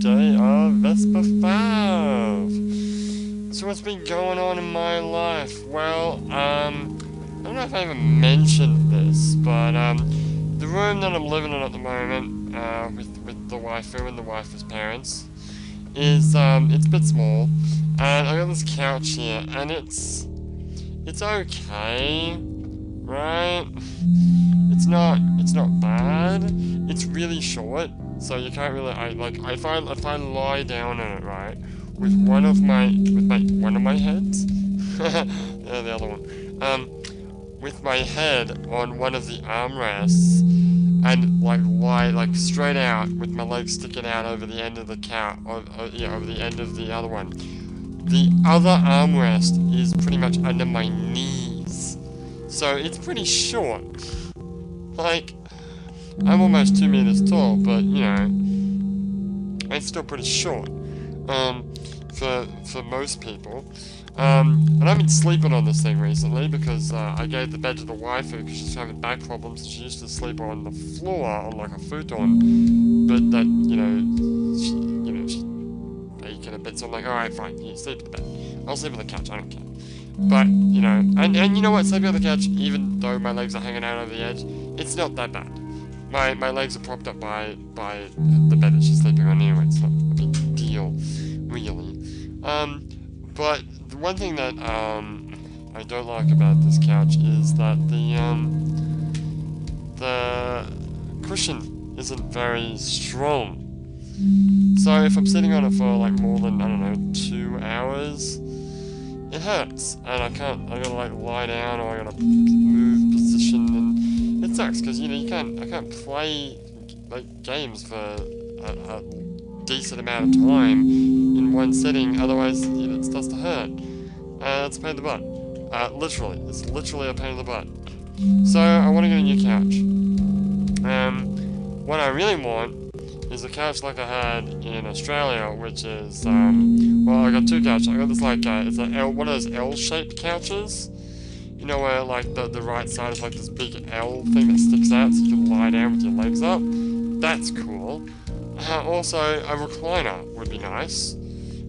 day of Vesper.5. So what's been going on in my life? Well, I don't know if I even mentioned this, but the room that I'm living in at the moment, with the waifu and the waifu's parents, is it's a bit small, and I got this couch here, and it's okay, right? It's not bad. It's really short, so you can't really. If I lie down on it, right, with one of my heads, yeah, the other one, with my head on one of the armrests, and lie straight out with my legs sticking out over the end of the couch, over the end of the other one. The other armrest is pretty much under my knees, so it's pretty short. Like, I'm almost 2 meters tall, but you know, it's still pretty short. For most people. And I've been sleeping on this thing recently because I gave the bed to the waifu because she's having back problems. So she used to sleep on the floor on like a futon, but that she's aching a bit. So I'm like, all right, fine, you sleep on the bed. I'll sleep on the couch. I don't care. But you know, and you know what? Sleeping on the couch, even though my legs are hanging out over the edge, it's not that bad. My legs are propped up by the bed that she's sleeping on anyway. It's not a big deal, really. But the one thing that I don't like about this couch is that the cushion isn't very strong. So if I'm sitting on it for like more than, I don't know, 2 hours, it hurts, and I gotta like lie down, or I gotta move position, and it sucks because I can't play like games for a decent amount of time in one setting, otherwise it starts to hurt. It's a pain in the butt. Literally, it's literally a pain in the butt. So I want to get a new couch. What I really want is a couch like I had in Australia, which is well, I got two couches. I got this it's one of those L-shaped couches. You know, where like the right side is like this big L thing that sticks out, so you can lie down with your legs up. That's cool. Also, a recliner would be nice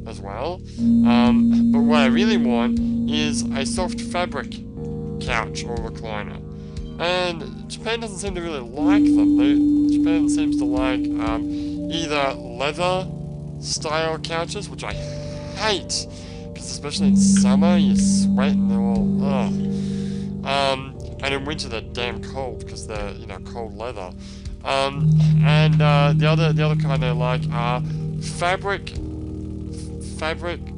as well. But what I really want is a soft fabric couch or recliner. And Japan doesn't seem to really like them. Japan seems to like either leather style couches, which I hate, because especially in summer you sweat and they're all ugh. And in winter they're damn cold because they're cold leather. And the other kind they like are fabric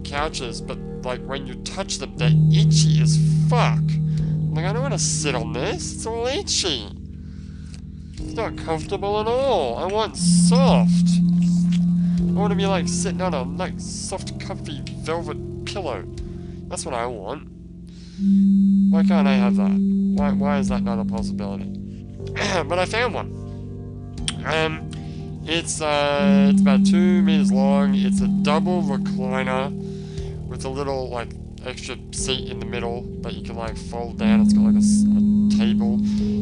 couches, but like when you touch them, they're itchy as fuck. Like, I don't want to sit on this. It's all itchy. It's not comfortable at all. I want soft. I want to be like sitting on a like soft, comfy velvet pillow. That's what I want. Why can't I have that? Why is that not a possibility? But I found one. It's about 2 meters long. It's a double recliner with a little like extra seat in the middle that you can like fold down. It's got like a table.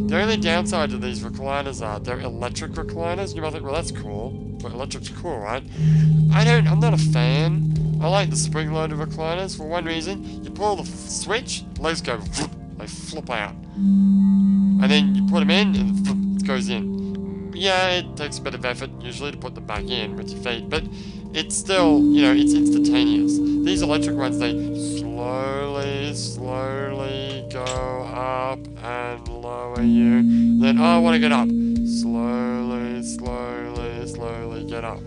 The only downside to these recliners are they're electric recliners. You might think, well, that's cool, but electric's cool, right? I'm not a fan. I like the spring-loaded recliners for one reason. You pull the switch, legs go, they flip out, and then you put them in, and it goes in. Yeah, it takes a bit of effort usually to put them back in with your feet, but it's still, it's instantaneous. These electric ones, they slowly go up and lower you. Then, I want to get up. Slowly get up.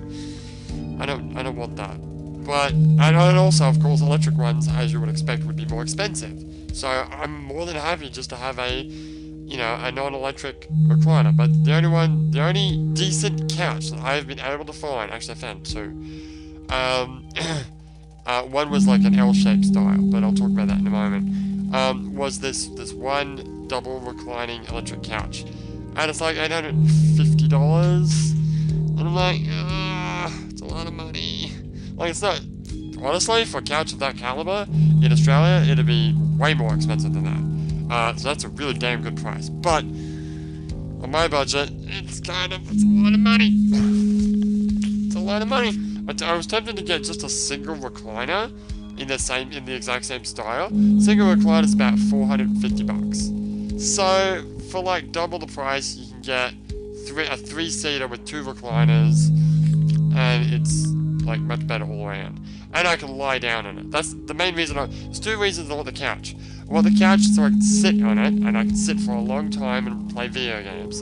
I don't want that. But, and also, of course, electric ones, as you would expect, would be more expensive. So I'm more than happy just to have a non-electric recliner. But the only decent couch that I've been able to find, actually I found two. One was like an L-shaped style, but I'll talk about that in a moment. Was this one double reclining electric couch, and it's like $850, and I'm like, it's a lot of money. Like, it's not, honestly, for a couch of that caliber in Australia, it'd be way more expensive than that. So that's a really damn good price. But on my budget, it's a lot of money. It's a lot of money. I was tempted to get just a single recliner in the exact same style. Single recliner is about 450 bucks. So for like double the price, you can get a 3-seater with 2 recliners, and it's like much better all around. And I can lie down on it. That's the main reason. There's 2 reasons I want the couch. I want the couch so I can sit on it, and I can sit for a long time and play video games.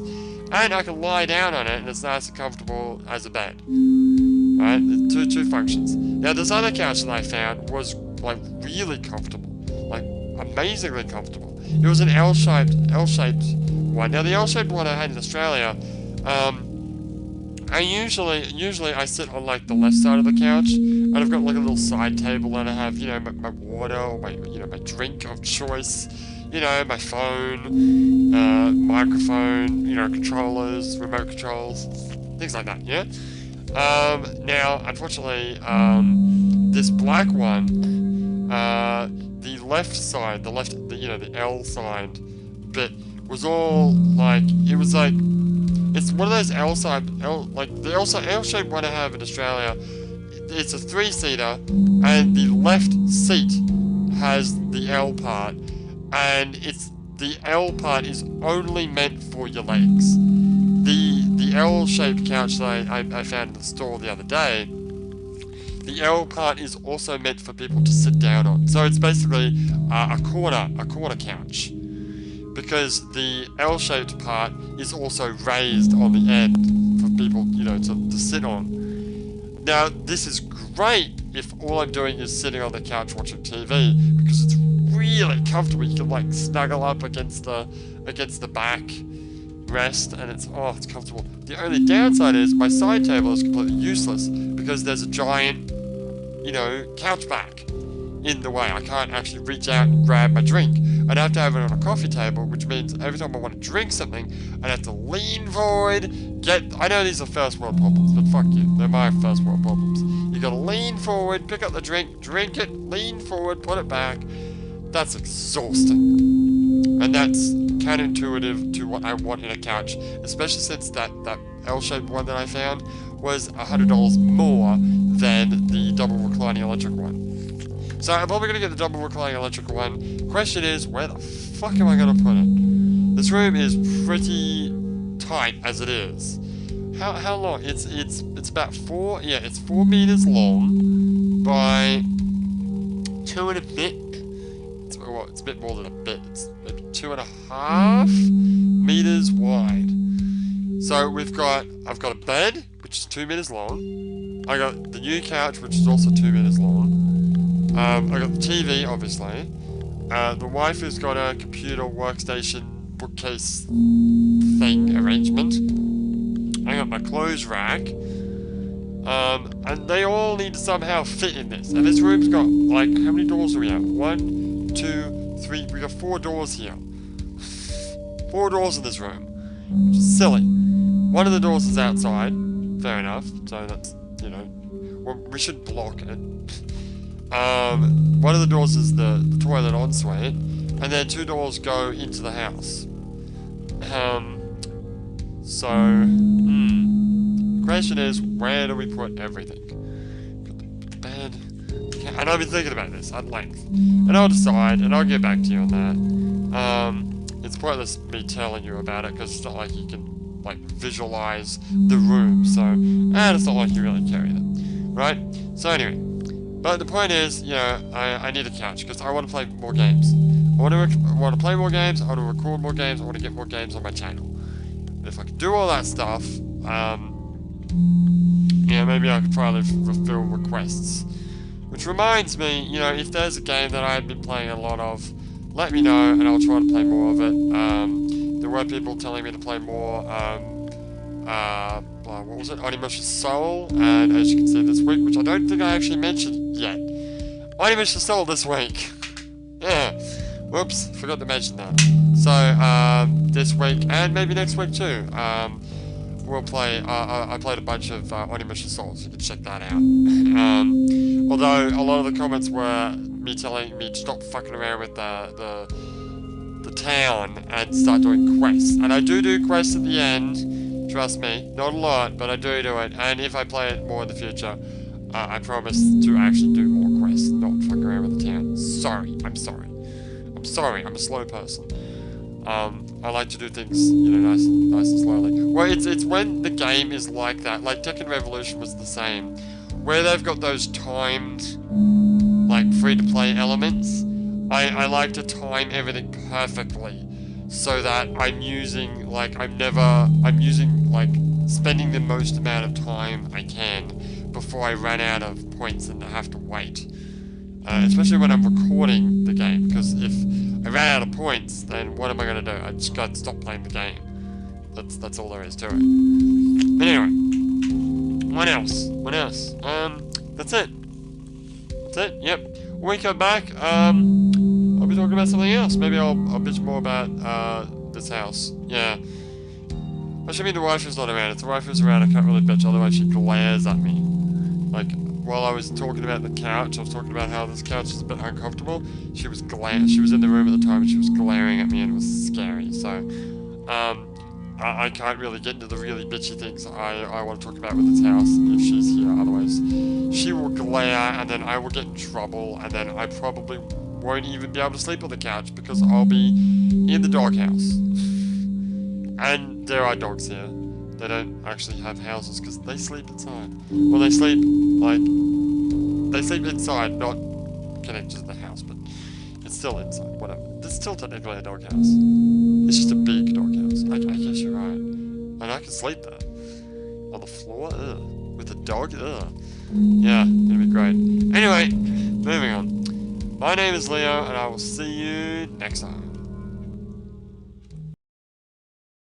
And I can lie down on it, and it's nice and comfortable as a bed. Right? Two functions. Now, this other couch that I found was like really comfortable, like amazingly comfortable. It was an L-shaped one. Now, the L-shaped one I had in Australia, I usually I sit on like the left side of the couch, and I've got like a little side table, and I have, you know, my water, or my drink of choice, you know, my phone, microphone, you know, controllers, remote controls, things like that. Yeah. Now, unfortunately, this black one, the left side, the L side bit was all like, it was like, it's one of those L-shaped one I have in Australia. It's a 3-seater, and the left seat has the L part, and the L part is only meant for your legs. The L-shaped couch that I found in the store the other day, the L part is also meant for people to sit down on. So it's basically a corner couch, because the L-shaped part is also raised on the end for people, you know, to sit on. Now, this is great if all I'm doing is sitting on the couch watching TV, because it's really comfortable. You can like snuggle up against the back rest, and it's comfortable. The only downside is my side table is completely useless because there's a giant, you know, couch back in the way. I can't actually reach out and grab my drink. I'd have to have it on a coffee table, which means every time I want to drink something, I'd have to lean forward, I know these are first world problems, but fuck you, they're my first world problems. You gotta lean forward, pick up the drink it, lean forward, put it back. That's exhausting. And that's counterintuitive to what I want in a couch, especially since that L-shaped one that I found was $100 more than the double reclining electric one. So I'm probably going to get the double reclining electric one. Question is, where the fuck am I going to put it? This room is pretty tight as it is. How long? It's about 4 meters long by 2 and a bit. It's a bit more than a bit. It's maybe 2.5 meters wide. So I've got a bed, which is 2 meters long. I got the new couch, which is also 2 meters long. I got the TV, obviously. The wife has got a computer workstation bookcase thing arrangement. I got my clothes rack. And they all need to somehow fit in this. And this room's got, like, how many doors do we have? 1, 2, 3, we got 4 doors here. 4 doors in this room. Which is silly. One of the doors is outside. Fair enough. So that's, you know, well, we should block it. One of the doors is the toilet ensuite, and then 2 doors go into the house. The question is, where do we put everything? Got the bed. And I've been thinking about this at length, and I'll decide, and I'll get back to you on that. It's pointless me telling you about it, because it's not like you can, like, visualize the room, so, and it's not like you really care either, right? So anyway. But the point is, you know, I need a couch because I want to play more games. I want to play more games, I want to record more games, I want to get more games on my channel. If I could do all that stuff, yeah, maybe I could probably fulfill requests. Which reminds me, you know, if there's a game that I've been playing a lot of, let me know and I'll try to play more of it. There were people telling me to play more, what was it? Onimusha Soul, and as you can see this week, which I don't think I actually mentioned yet. Onimusha Soul this week. Yeah. Whoops, forgot to mention that. So, this week, and maybe next week too, we'll play, I played a bunch of Onimusha Souls, you can check that out. Although, a lot of the comments were me telling me to stop fucking around with the town and start doing quests. And I do quests at the end. Trust me, not a lot, but I do it, and if I play it more in the future, I promise to actually do more quests, not fuck around with the town. Sorry, I'm sorry. I'm sorry, I'm a slow person. I like to do things, you know, nice and slowly. Well, it's when the game is like that. Like Tekken Revolution was the same, where they've got those timed, like free-to-play elements. I like to time everything perfectly, so that I'm using like spending the most amount of time I can before I run out of points and I have to wait. Especially when I'm recording the game, because if I ran out of points, then what am I gonna do? I just gotta stop playing the game. That's all there is to it. But anyway, what else? That's it. That's it. Yep. When we come back, I'll be talking about something else. Maybe I'll bitch more about this house. Yeah. Actually, the waifu's not around. If the waifu's around, I can't really bitch. Otherwise, she glares at me. Like, while I was talking about the couch, I was talking about how this couch is a bit uncomfortable. She was in the room at the time and she was glaring at me and it was scary. So, I can't really get into the really bitchy things I want to talk about with this house if she's here. Otherwise, she will glare and then I will get in trouble and then I probably won't even be able to sleep on the couch because I'll be in the doghouse. And there are dogs here. They don't actually have houses because they sleep inside. Well, they sleep inside, not connected to the house, but it's still inside, whatever. It's still technically a doghouse. It's just a big doghouse. I guess you're right. And I can sleep there. On the floor? Ugh. With a dog? Ugh. Yeah, it'll be great. Anyway, moving on. My name is Leo, and I will see you next time.